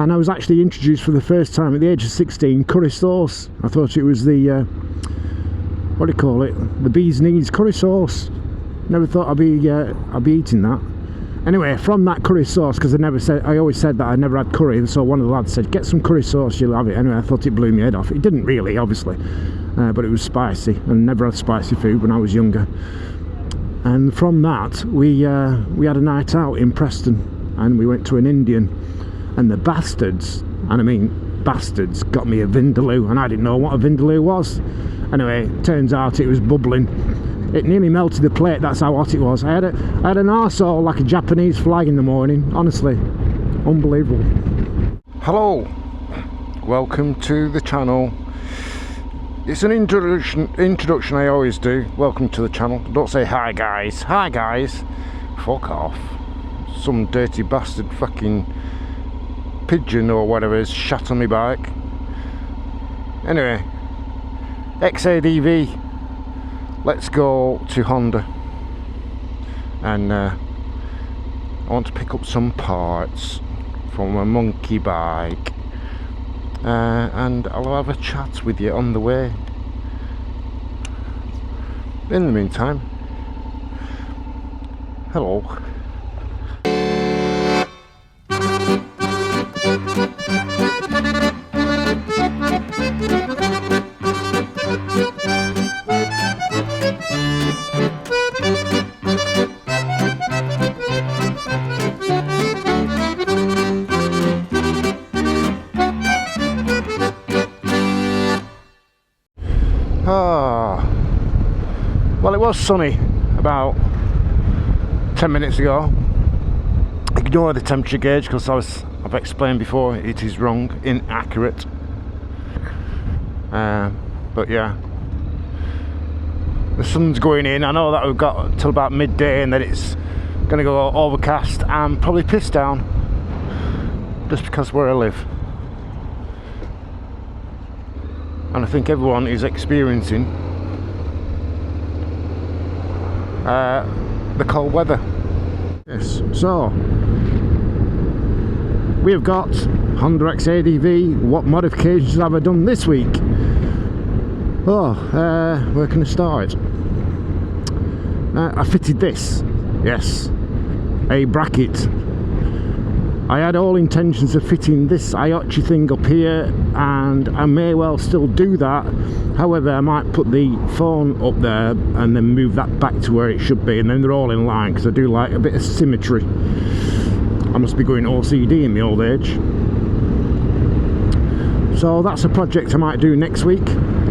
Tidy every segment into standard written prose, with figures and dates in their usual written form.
And I was actually introduced for the first time at the age of 16 curry sauce. I thought it was the what do you call it, the bee's knees curry sauce. Never thought I'd be eating that. Anyway, from that curry sauce, because I always said that I never had curry, so one of the lads said, get some curry sauce, you'll have it. Anyway, I thought it blew my head off. It didn't really, obviously, but it was spicy, and never had spicy food when I was younger. And from that, we had a night out in Preston, and we went to an Indian, and the bastards, and I mean bastards, got me a vindaloo, and I didn't know what a vindaloo was. Anyway, turns out it was bubbling. It nearly melted the plate, that's how hot it was. I had an arsehole like a Japanese flag in the morning, honestly. Unbelievable. Hello, welcome to the channel. It's an introduction I always do. Welcome to the channel. Don't say hi guys. Hi guys. Fuck off. Some dirty bastard fucking pigeon or whatever is shat on my bike. Anyway, XADV. Let's go to Honda, and I want to pick up some parts from a monkey bike, and I'll have a chat with you on the way. In the meantime, hello. Well, it was sunny about 10 minutes ago. Ignore the temperature gauge because I've explained before it is wrong, inaccurate. But yeah, the sun's going in. I know that we've got till about midday and then it's going to go overcast and probably piss down, just because where I live. And I think everyone is experiencing the cold weather. Yes, so we have got Honda XADV. What modifications have I done this week? Oh, where can I start? I fitted this, yes, a bracket. I had all intentions of fitting this Iochi thing up here, and I may well still do that. However, I might put the phone up there and then move that back to where it should be, and then they're all in line, because I do like a bit of symmetry. I must be going OCD in my old age. So that's a project I might do next week.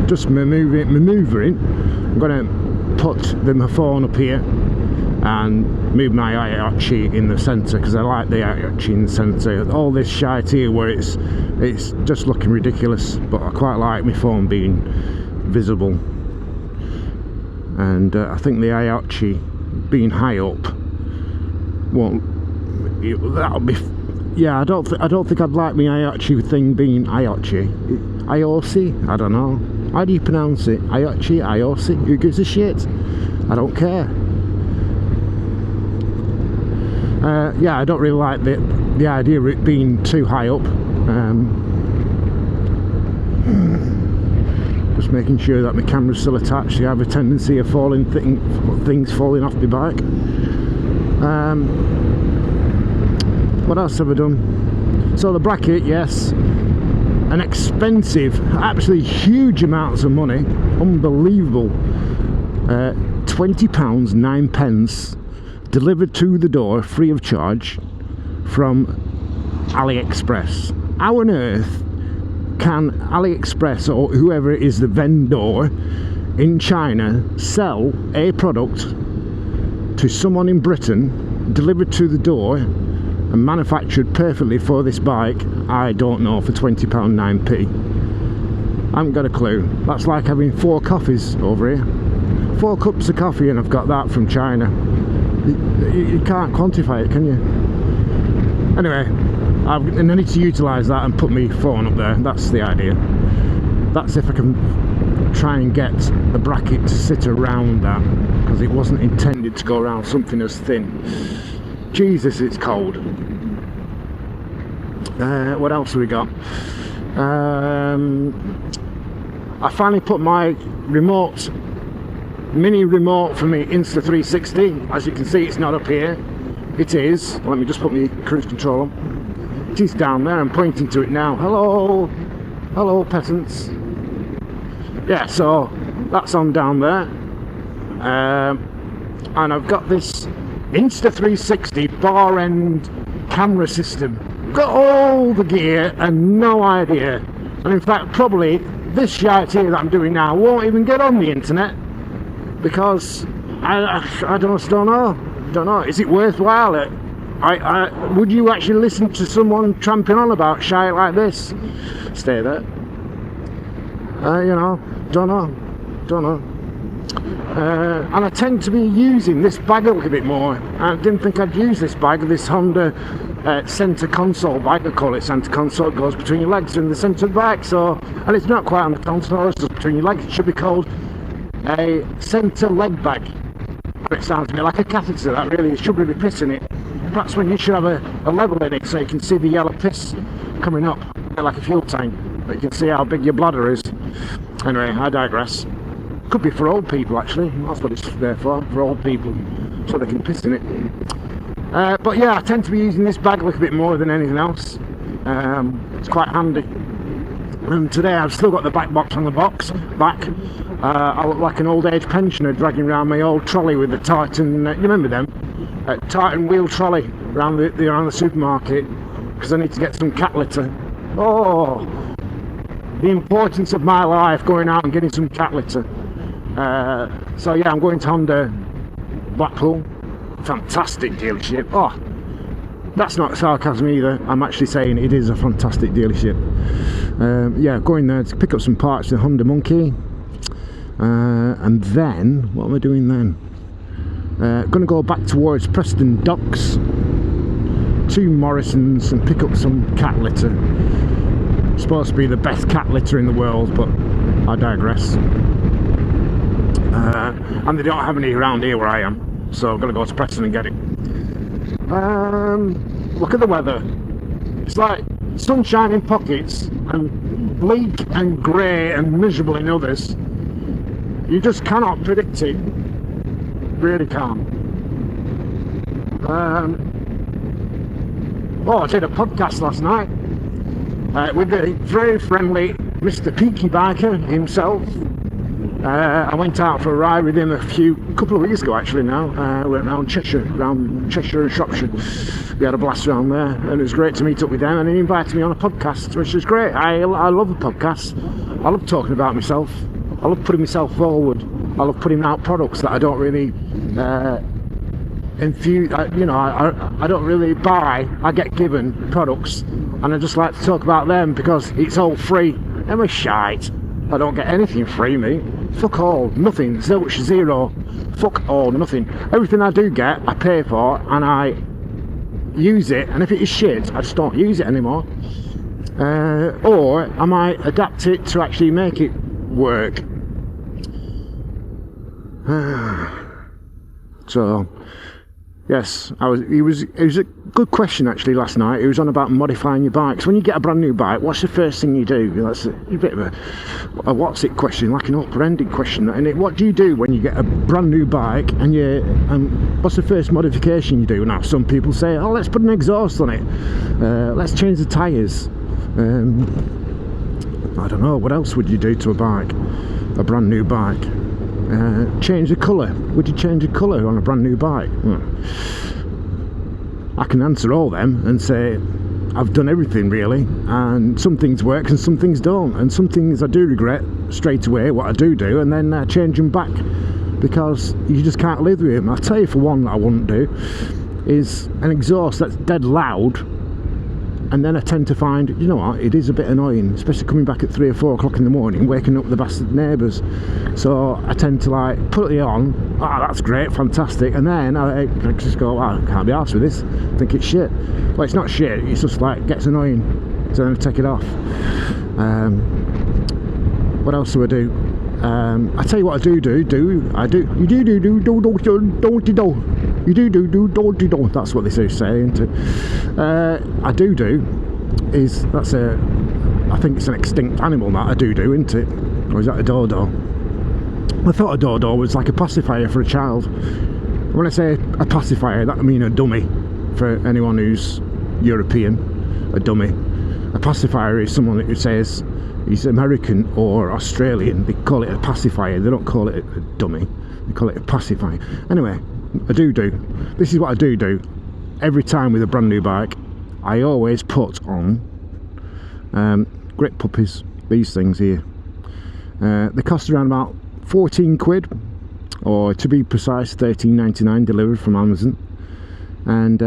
Just maneuvering. I'm going to put my phone up here and move my Iochi in the centre, because I like the Iochi in the centre. All this shite here where it's just looking ridiculous, but I quite like my phone being visible. And I think the Iochi being high up that'll be, yeah, I don't think I'd like my Iochi thing being IOC, I don't know. How do you pronounce it? Iochi, IOC? Who gives a shit? I don't care. Yeah, I don't really like the idea of it being too high up. Just making sure that my camera's still attached. I have a tendency of things falling off my bike. What else have I done? So the bracket, yes, an expensive, absolutely huge amounts of money, unbelievable. £20, 9 pence. Delivered to the door free of charge from AliExpress. How on earth can AliExpress or whoever is the vendor in China sell a product to someone in Britain, delivered to the door and manufactured perfectly for this bike? I don't know, for £20 9p. I haven't got a clue. That's like having 4 coffees over here. 4 cups of coffee and I've got that from China. You can't quantify it, can you? Anyway, I need to utilise that and put my phone up there. That's the idea. That's if I can try and get the bracket to sit around that, because it wasn't intended to go around something as thin. Jesus, it's cold. What else have we got? I finally put my mini remote for me Insta360. As you can see, it's not up here. It is. Let me just put my cruise control on. It is down there. I'm pointing to it now. Hello, hello, peasants. Yeah, so that's on down there. And I've got this Insta360 bar end camera system. Got all the gear and no idea. And in fact, probably this shite here that I'm doing now won't even get on the internet, because I don't know. Is it worthwhile? Would you actually listen to someone tramping on about shite like this? Stay there. You know, don't know. And I tend to be using this bag a little bit more. I didn't think I'd use this bag, this Honda centre console bag. I call it centre console. It goes between your legs and the centre of the bag. So, and it's not quite on the console, it's just between your legs. It should be called a centre leg bag. It sounds to me like a catheter. That really should be pissing it. Perhaps when you should have a level in it so you can see the yellow piss coming up, like a fuel tank. But you can see how big your bladder is. Anyway, I digress. Could be for old people, actually. That's what it's there for old people, so they can piss in it. But yeah, I tend to be using this bag a little bit more than anything else. It's quite handy. And today I've still got the back box on the back. I look like an old age pensioner dragging around my old trolley with the Titan. You remember them? Titan wheel trolley around the supermarket, because I need to get some cat litter. Oh, the importance of my life, going out and getting some cat litter. So yeah, I'm going to Honda Blackpool. Fantastic dealership. Oh, that's not sarcasm either. I'm actually saying it is a fantastic dealership. Yeah, going there to pick up some parts for the Honda Monkey. And then, what am I doing then? Going to go back towards Preston Docks to Morrison's and pick up some cat litter. It's supposed to be the best cat litter in the world, but I digress. And they don't have any around here where I am, so I'm going to go to Preston and get it. Look at the weather. It's like sunshine in pockets and bleak and grey and miserable in others. You just cannot predict it. Really can't. I did a podcast last night with the very friendly Mr. Peaky Biker himself. I went out for a ride with him a couple of weeks ago actually now. Went around Cheshire and Shropshire. We had a blast around there, and it was great to meet up with them, and he invited me on a podcast, which is great. I love a podcast. I love talking about myself. I love putting myself forward. I love putting out products that I don't really infuse. I don't really buy. I get given products, and I just like to talk about them because it's all free. I'm a shite. I don't get anything free, me. Fuck all, nothing, zero. Fuck all, nothing. Everything I do get, I pay for, and I use it. And if it is shit, I just don't use it anymore. Or I might adapt it to actually make it work. So yes, it was a good question actually last night. It was on about modifying your bikes. When you get a brand new bike, what's the first thing you do? That's a bit of a what's it question, like an open-ended question. And what do you do when you get a brand new bike and what's the first modification you do? Now some people say, oh, let's put an exhaust on it, let's change the tyres. I don't know, what else would you do to a bike, a brand new bike? Change the colour. Would you change the colour on a brand new bike? I can answer all them and say I've done everything really, and some things work and some things don't, and some things I do regret straight away what I do, and then change them back because you just can't live with them. I'll tell you for one that I wouldn't do is an exhaust that's dead loud, and then I tend to find, you know what, it is a bit annoying, especially coming back at 3 or 4 o'clock in the morning, waking up the bastard neighbours. So I tend to like put it on, that's great, fantastic, and then I just go, I can't be arsed with this, I think it's shit. Well, it's not shit, it's just like gets annoying, so then I take it off. What else do I do? I tell you what I do. You do. That's what they say, isn't it? I do. that's a, I think it's an extinct animal, that, a doo-doo, isn't it? Or is that a dodo? I thought a dodo was like a pacifier for a child. When I say a pacifier, that I mean a dummy, for anyone who's European, a dummy. A pacifier is someone who says he's American or Australian. They call it a pacifier, they don't call it a dummy, they call it a pacifier. Anyway, a doo-doo. This is what I do every time with a brand new bike. I always put on grip puppies, these things here. They cost around about 14 quid, or to be precise 13.99 delivered from Amazon, and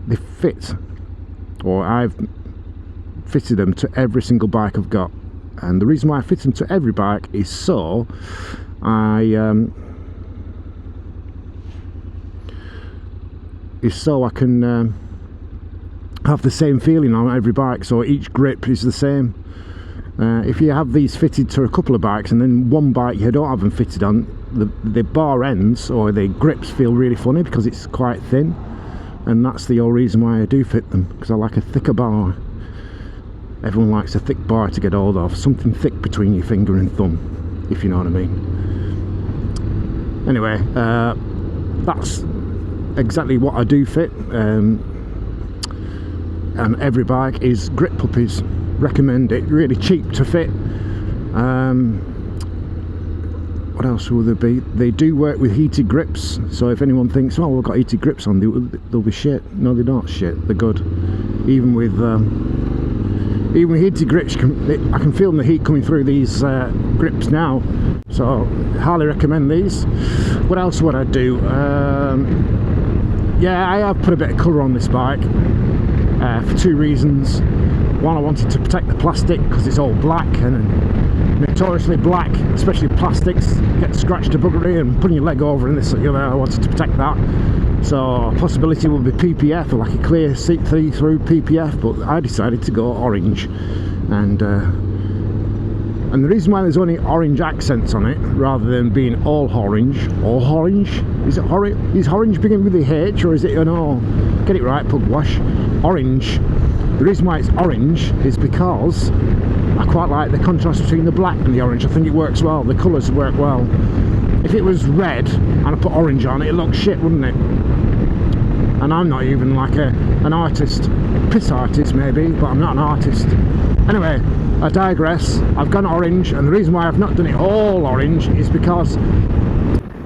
they fit, or I've fitted them to every single bike I've got. And the reason why I fit them to every bike is so I can have the same feeling on every bike, so each grip is the same. If you have these fitted to a couple of bikes and then one bike you don't have them fitted on, the bar ends or the grips feel really funny because it's quite thin, and that's the whole reason why I do fit them, because I like a thicker bar. Everyone likes a thick bar to get hold of, something thick between your finger and thumb, if you know what I mean. Anyway, that's exactly what I do fit, and every bike is grip puppies. Recommend it, really cheap to fit. What else will there be? They do work with heated grips, so if anyone thinks, oh, we've got heated grips on, they'll be shit. No, they're not shit, they're good. Even with heated grips, I can feel the heat coming through these grips now, so highly recommend these. What else would I do? Yeah, I have put a bit of colour on this bike for two reasons. One, I wanted to protect the plastic because it's all black, and notoriously black, especially plastics, get scratched to buggery and putting your leg over and this and the other. I wanted to protect that. So a possibility would be PPF, or like a clear see-through PPF, but I decided to go orange. And the reason why there's only orange accents on it rather than being all orange, is it orange? Is orange begin with a H, or is it an O? Get it right, pugwash. Orange. The reason why it's orange is because I quite like the contrast between the black and the orange. I think it works well, the colours work well. If it was red and I put orange on it, it'd look shit, wouldn't it? And I'm not even like an artist, piss artist maybe, but I'm not an artist. Anyway, I digress. I've gone orange, and the reason why I've not done it all orange is because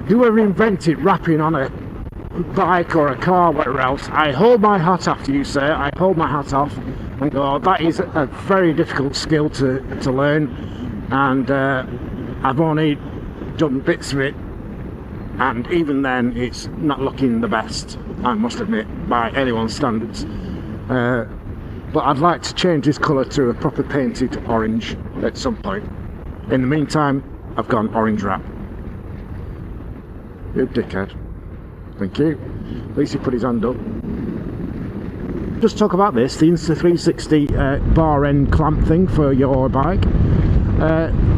whoever invented wrapping on a bike or a car, whatever else, I hold my hat off to you, sir. I hold my hat off and go, that is a very difficult skill to learn, and I've only done bits of it, and even then it's not looking the best, I must admit, by anyone's standards. But I'd like to change this colour to a proper painted orange at some point. In the meantime, I've gone orange wrap. You dickhead. Thank you. At least he put his hand up. Just talk about this, the Insta360 bar end clamp thing for your bike.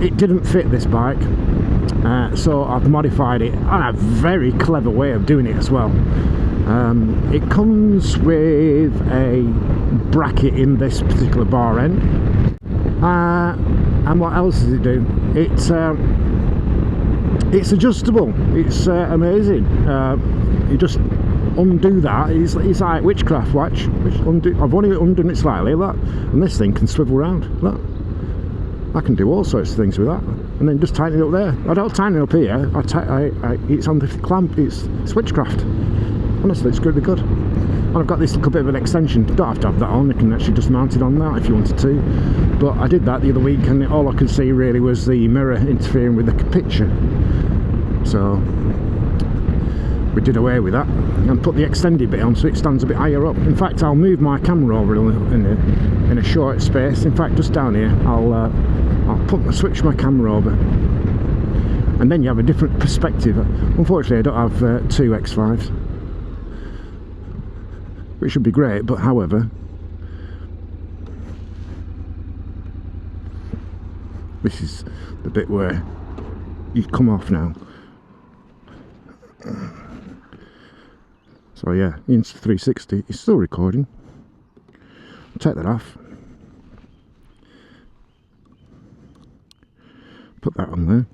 It didn't fit this bike, so I've modified it, and a very clever way of doing it as well. It comes with a bracket in this particular bar end, and what else does it do? It's adjustable. It's amazing. You just undo that. It's like witchcraft. Watch. I've only undone it slightly, look, and this thing can swivel around. Look, I can do all sorts of things with that, and then just tighten it up there. I don't tighten it up here. It's on the clamp. It's witchcraft. Honestly, it's really good. And I've got this little bit of an extension. You don't have to have that on. You can actually just mount it on that if you wanted to. But I did that the other week, and all I could see really was the mirror interfering with the picture. So we did away with that and put the extended bit on, so it stands a bit higher up. In fact, I'll move my camera over in a short space. In fact, just down here, I'll switch my camera over, and then you have a different perspective. Unfortunately, I don't have two X5s, which would be great, but however, this is the bit where you come off now. So yeah, Insta360 is still recording. I'll take that off. Put that on there.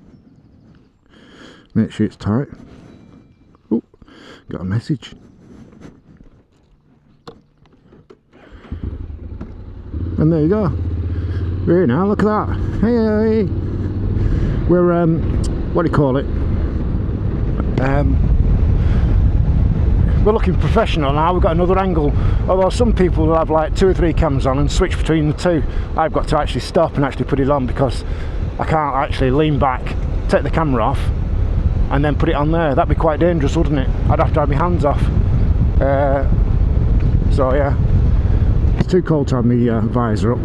Make sure it's tight. Oh, got a message. And there you go. Very now, look at that. Hey, we're what do you call it? We're looking professional now. We've got another angle. Although some people will have like 2 or 3 cams on and switch between the two. I've got to actually stop and actually put it on because I can't actually lean back, take the camera off, and then put it on there. That'd be quite dangerous, wouldn't it? I'd have to have my hands off. So yeah, it's too cold to have my visor up.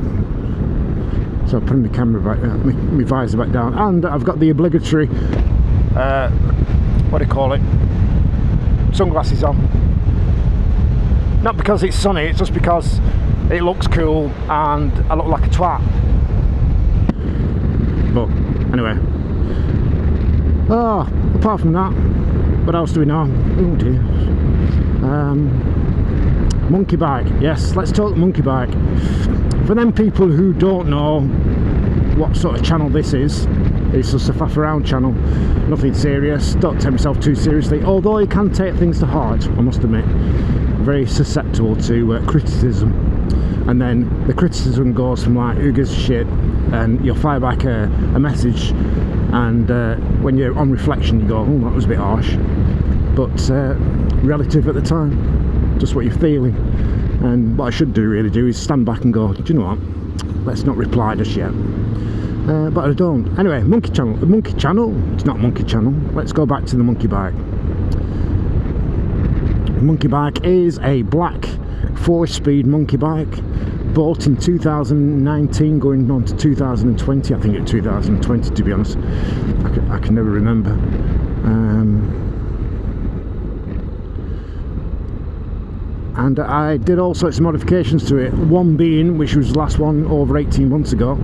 So I'm putting the camera back, my visor back down, and I've got the obligatory, what do you call it, sunglasses on. Not because it's sunny, it's just because it looks cool and I look like a twat. But anyway, apart from that, what else do we know? Oh dear. Monkey bike. Yes, let's talk monkey bike. For them people who don't know what sort of channel this is, it's just a faff around channel, nothing serious. Don't take myself too seriously, although you can take things to heart, I must admit. Very susceptible to criticism, and then the criticism goes from like, who gives a shit, and you'll fire back a message, and when you're on reflection you go, oh, that was a bit harsh, but relative at the time, just what you're feeling. And what I should really do is stand back and go, do you know what, let's not reply just yet. But I don't. Anyway, monkey channel. The monkey channel? It's not monkey channel. Let's go back to the monkey bike. The monkey bike is a black 4-speed monkey bike, bought in 2019, going on to 2020. I think it's 2020, to be honest. I can never remember. And I did all sorts of modifications to it. One being, which was the last one over 18 months ago,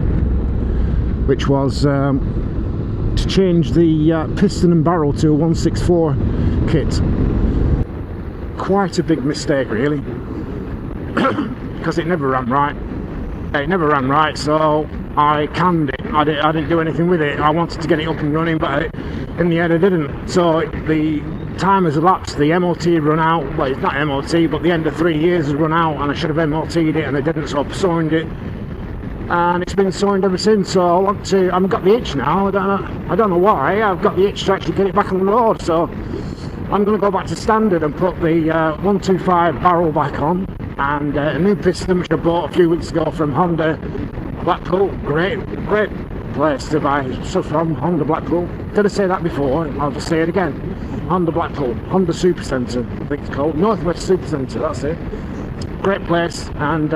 which was to change the piston and barrel to a 164 kit. Quite a big mistake, really, because it never ran right. It never ran right, so I canned it. I didn't do anything with it. I wanted to get it up and running, but in the end I didn't. So the time has elapsed. The MOT had run out. Well, it's not MOT, but the end of 3 years has run out, and I should have MOT'd it, and I didn't, so I signed it. And it's been signed ever since. So I want to. I've got the itch now. I don't know why. I've got the itch to actually get it back on the road. So I'm going to go back to standard and put the 125 barrel back on, and a new piston which I bought a few weeks ago from Honda Blackpool. Great place to buy stuff from, Honda Blackpool. Did I say that before? I'll just say it again. Honda Blackpool, Honda Super Centre, I think it's called. Northwest Super Centre, that's it. Great place, and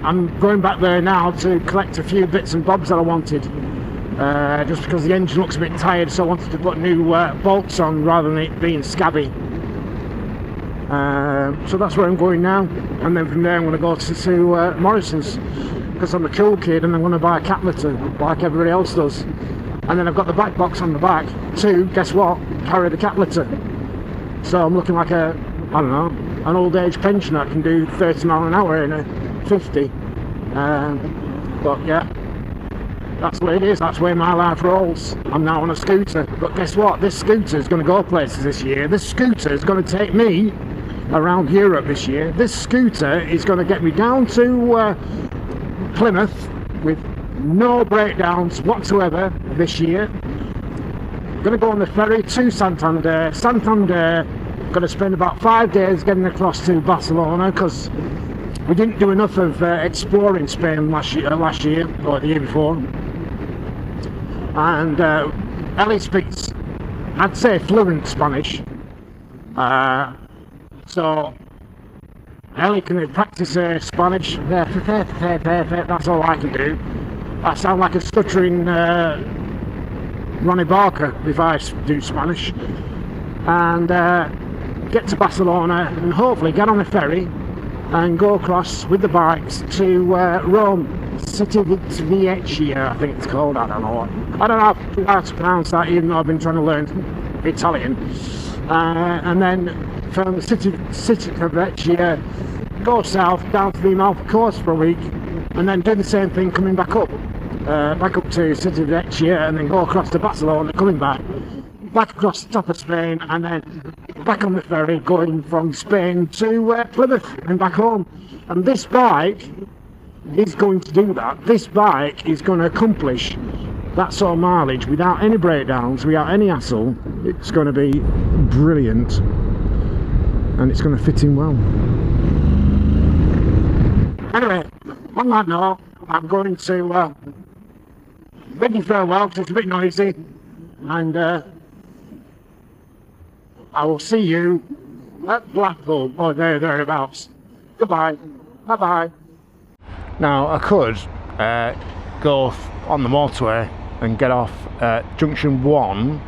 I'm going back there now to collect a few bits and bobs that I wanted. Just because the engine looks a bit tired, so I wanted to put new bolts on rather than it being scabby. So that's where I'm going now, and then from there I'm going to go to Morrison's, because I'm a cool kid and I'm going to buy a cat litter like everybody else does. And then I've got the back box on the back to, guess what, carry the cat litter. So I'm looking like a, I don't know, an old age pensioner. I can do 30 miles an hour in a 50. But yeah, that's what it is. That's where my life rolls. I'm now on a scooter, but guess what, this scooter is going to go places this year. This scooter is going to take me around Europe this year. This scooter is going to get me down to Plymouth with no breakdowns whatsoever this year. Going to go on the ferry to Santander. Going to spend about 5 days getting across to Barcelona, because we didn't do enough of exploring Spain last year or the year before. And Ellie speaks, I'd say, fluent Spanish. So Ellie can practice Spanish. That's all I can do. I sound like a stuttering Ronnie Barker if I do Spanish. And get to Barcelona and hopefully get on a ferry and go across with the bikes to Rome, City Vecchia, I think it's called. I don't know how to pronounce that, even though I've been trying to learn Italian. And then from the City Vecchia, go south down to the Amalfi Coast for a week, and then do the same thing coming back up. back up to City next year, and then go across to Barcelona, coming back across the top of Spain, and then back on the ferry going from Spain to Plymouth and back home. And this bike is going to do that. This bike is going to accomplish that sort of mileage without any breakdowns, without any hassle. It's going to be brilliant, and it's going to fit in well. Anyway, on that note, I'm going to bid you farewell because it's a bit noisy, and I will see you at Blackpool or thereabouts. Goodbye. Bye bye. Now I could go on the motorway and get off at junction 1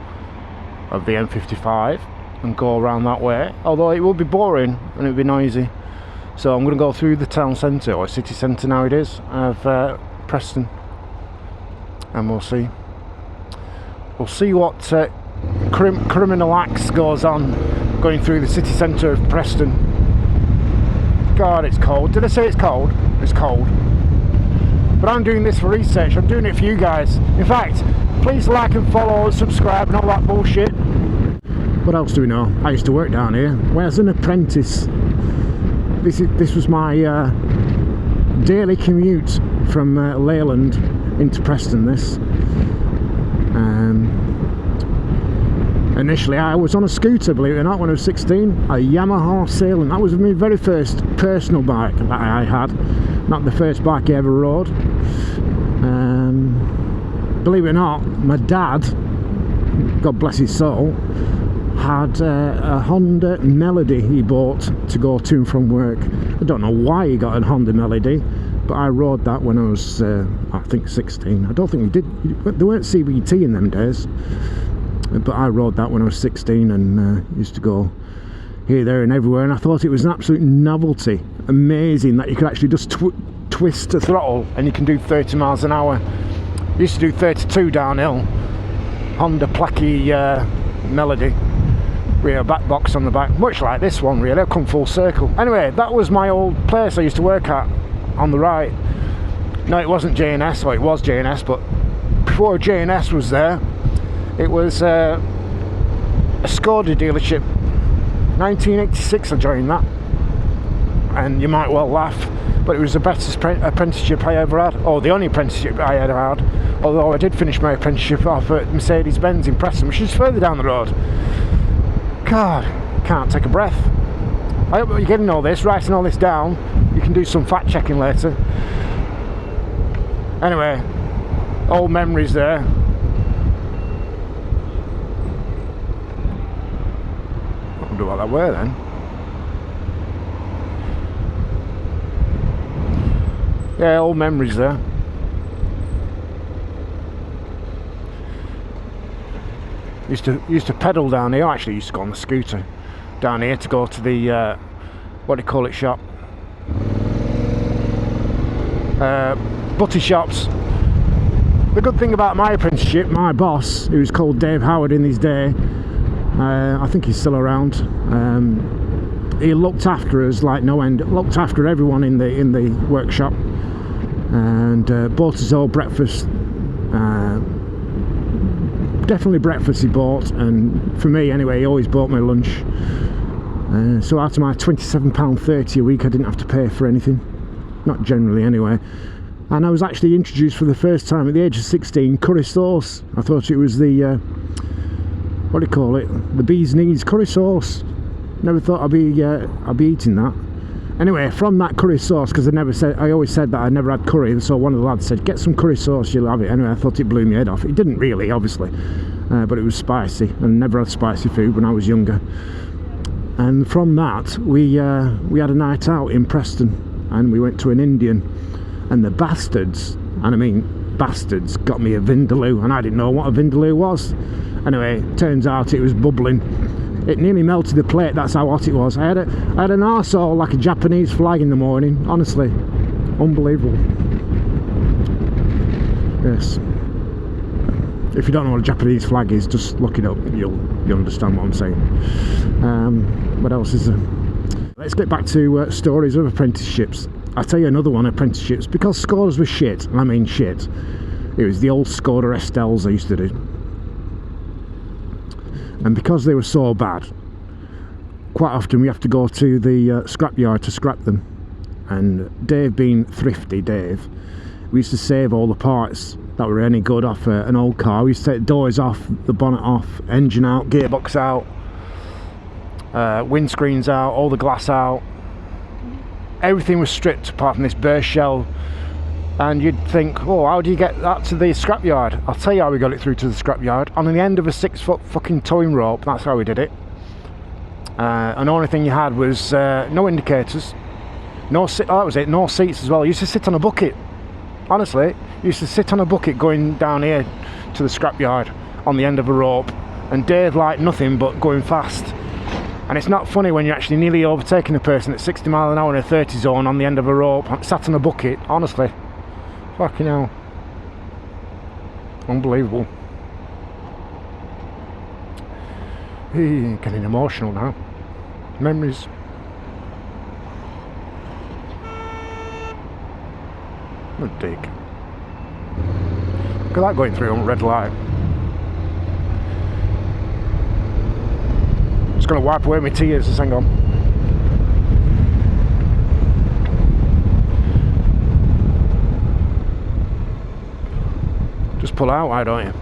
of the M55 and go around that way, although it would be boring and it would be noisy. So I'm going to go through the town centre, or city centre now it is, of Preston, and we'll see what criminal acts goes on going through the city centre of Preston. God, it's cold. Did I say it's cold? It's cold. But I'm doing this for research. I'm doing it for you guys. In fact, please like and follow and subscribe and all that bullshit. What else do we know? I used to work down here. When I was an apprentice, this was my daily commute from Leyland into Preston. Initially I was on a scooter, believe it or not, when I was 16, a Yamaha Sailing. That was my very first personal bike that I had, not the first bike I ever rode. Believe it or not, my dad, God bless his soul, had a Honda Melody he bought to go to and from work. I don't know why he got a Honda Melody, but I rode that when I was I think 16. I don't think we did, there weren't CBT in them days, but I rode that when I was 16 and used to go here, there and everywhere, and I thought it was an absolute novelty. Amazing that you could actually just twist the throttle and you can do 30 miles an hour. I used to do 32 downhill, Honda Placky Melody, rear back box on the back, much like this one really. I've come full circle. Anyway, that was my old place I used to work at on the right. No, it wasn't J&S, or it was J&S, but before J&S was there, it was a Skoda dealership. 1986 I joined that, and you might well laugh, but it was the best apprenticeship I ever had, or the only apprenticeship I ever had, although I did finish my apprenticeship off at Mercedes-Benz in Preston, which is further down the road. God, can't take a breath. I hope you're getting all this, writing all this down. You can do some fact checking later. Anyway, old memories there. I wonder what that were then. Yeah, old memories there. Used to pedal down here. I actually used to go on the scooter down here to go to the what do you call it, shop, butty shops. The good thing about my apprenticeship, my boss, who was called Dave Howard in his day, I think he's still around, he looked after us like no end, looked after everyone in the workshop, and bought us all breakfast. Definitely breakfast he bought, and for me anyway, he always bought my lunch. So out of my £27.30 a week, I didn't have to pay for anything, not generally anyway. And I was actually introduced for the first time at the age of 16 curry sauce. I thought it was the what do you call it, the bee's knees curry sauce. Never thought I'd be eating that. Anyway, from that curry sauce, because I always said that I never had curry, so one of the lads said, get some curry sauce, you'll have it. Anyway, I thought it blew my head off. It didn't really, obviously, but it was spicy, and never had spicy food when I was younger. And from that, we had a night out in Preston, and we went to an Indian, and the bastards, and I mean bastards, got me a vindaloo, and I didn't know what a vindaloo was. Anyway, turns out it was bubbling. It nearly melted the plate, that's how hot it was. I had an arsehole like a Japanese flag in the morning, honestly. Unbelievable. Yes. If you don't know what a Japanese flag is, just look it up, you'll understand what I'm saying. What else is there? Let's get back to stories of apprenticeships. I'll tell you another one, apprenticeships, because scores were shit, and I mean shit. It was the old Skoda Estelles I used to do. And because they were so bad, quite often we have to go to the scrapyard to scrap them. And Dave, being thrifty Dave, we used to save all the parts that were any good off an old car. We used to take doors off, the bonnet off, engine out, gearbox out, windscreens out, all the glass out. Everything was stripped apart from this bare shell. And you'd think, oh, how do you get that to the scrapyard? I'll tell you how we got it through to the scrapyard. On the end of a 6-foot fucking towing rope, that's how we did it. And the only thing you had was no indicators, no that was it, no seats as well. You used to sit on a bucket. Honestly, you used to sit on a bucket going down here to the scrapyard on the end of a rope, and Dave liked nothing but going fast. And it's not funny when you're actually nearly overtaking a person at 60 miles an hour in a 30 zone on the end of a rope, sat on a bucket. Honestly, fucking hell, unbelievable. Getting emotional now. Memories. What a dick. Look at that going through on red light. Just gonna wipe away my tears. Just hang on. Just pull out, why don't you?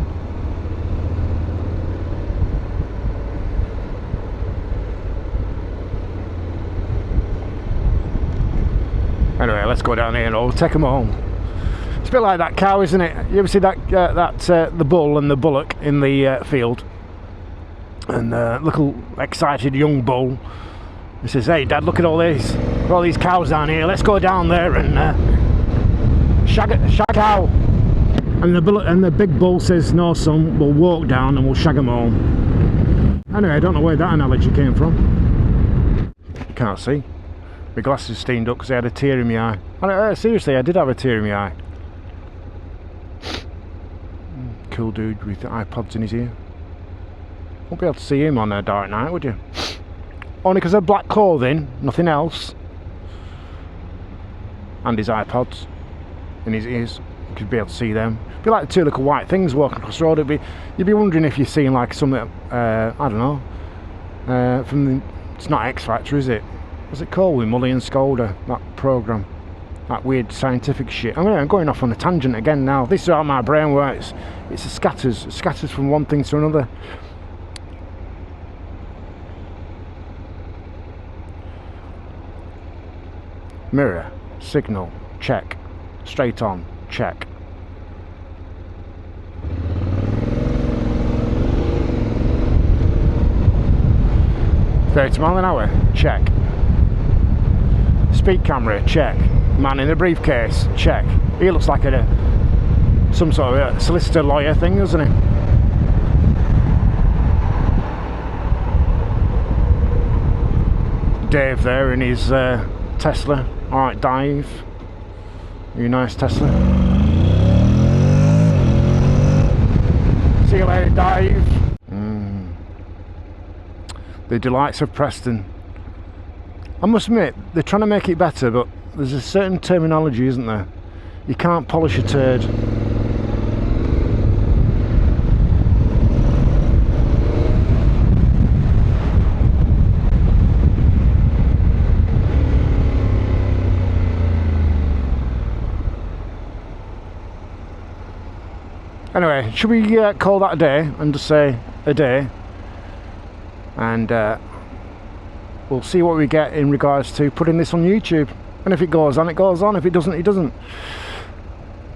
Anyway, let's go down here and I'll take them home. It's a bit like that cow, isn't it? You ever see that the bull and the bullock in the field? And little excited young bull, he says, "Hey Dad, look at all these cows down here. Let's go down there and shag a cow." And the big bull says, "No son, we'll walk down and we'll shag them home." Anyway, I don't know where that analogy came from. You can't see. My glasses steamed up because I had a tear in my eye. Seriously, I did have a tear in my eye. Cool dude with the iPods in his ear. Won't be able to see him on a dark night, would you? Only because of black clothing, nothing else. And his iPods in his ears. You could be able to see them. It'd be like the two little white things walking across the road. You'd be wondering if you're seeing like something, I don't know, from the, it's not X Factor, is it? What's it called with Mully and Skolder, that programme? That weird scientific shit. I'm going off on a tangent again now. This is how my brain works. It scatters from one thing to another. Mirror, signal, check. Straight on, check. £30 miles an hour, check. Speed camera, check. Man in a briefcase, check. He looks like some sort of a solicitor lawyer thing, doesn't he? Dave there in his Tesla. Alright, Dave. You nice Tesla. See you later, Dave. The delights of Preston. I must admit, they're trying to make it better, but there's a certain terminology, isn't there? You can't polish a turd. Anyway, should we call that a day and just say a day? And we'll see what we get in regards to putting this on YouTube. And if it goes on, it goes on. If it doesn't, it doesn't.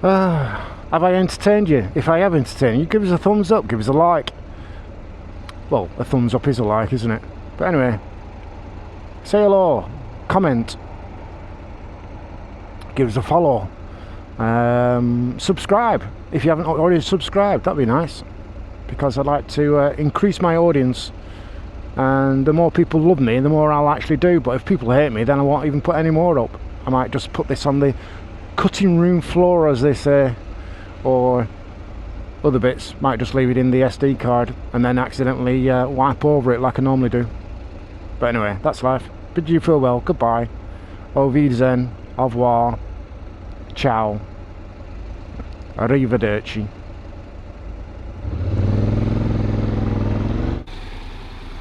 Have I entertained you? If I have entertained you, give us a thumbs up, give us a like. Well, a thumbs up is a like, isn't it? But anyway, say hello, comment, give us a follow, subscribe if you haven't already subscribed. That'd be nice, because I'd like to increase my audience. And the more people love me, the more I'll actually do. But if people hate me, then I won't even put any more up. I might just put this on the cutting room floor, as they say, or other bits. Might just leave it in the SD card and then accidentally wipe over it like I normally do. But anyway, that's life. Bid you feel well. Goodbye. Auf Wiedersehen. Au revoir. Ciao. Arrivederci.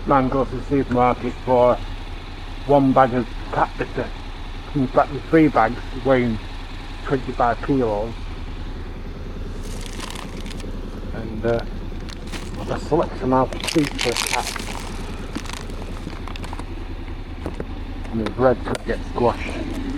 Man goes to the supermarket for one bag of cat litter, comes back with 3 bags weighing 25 kilos, and a select amount of feed for a cat, and the bread could get squashed.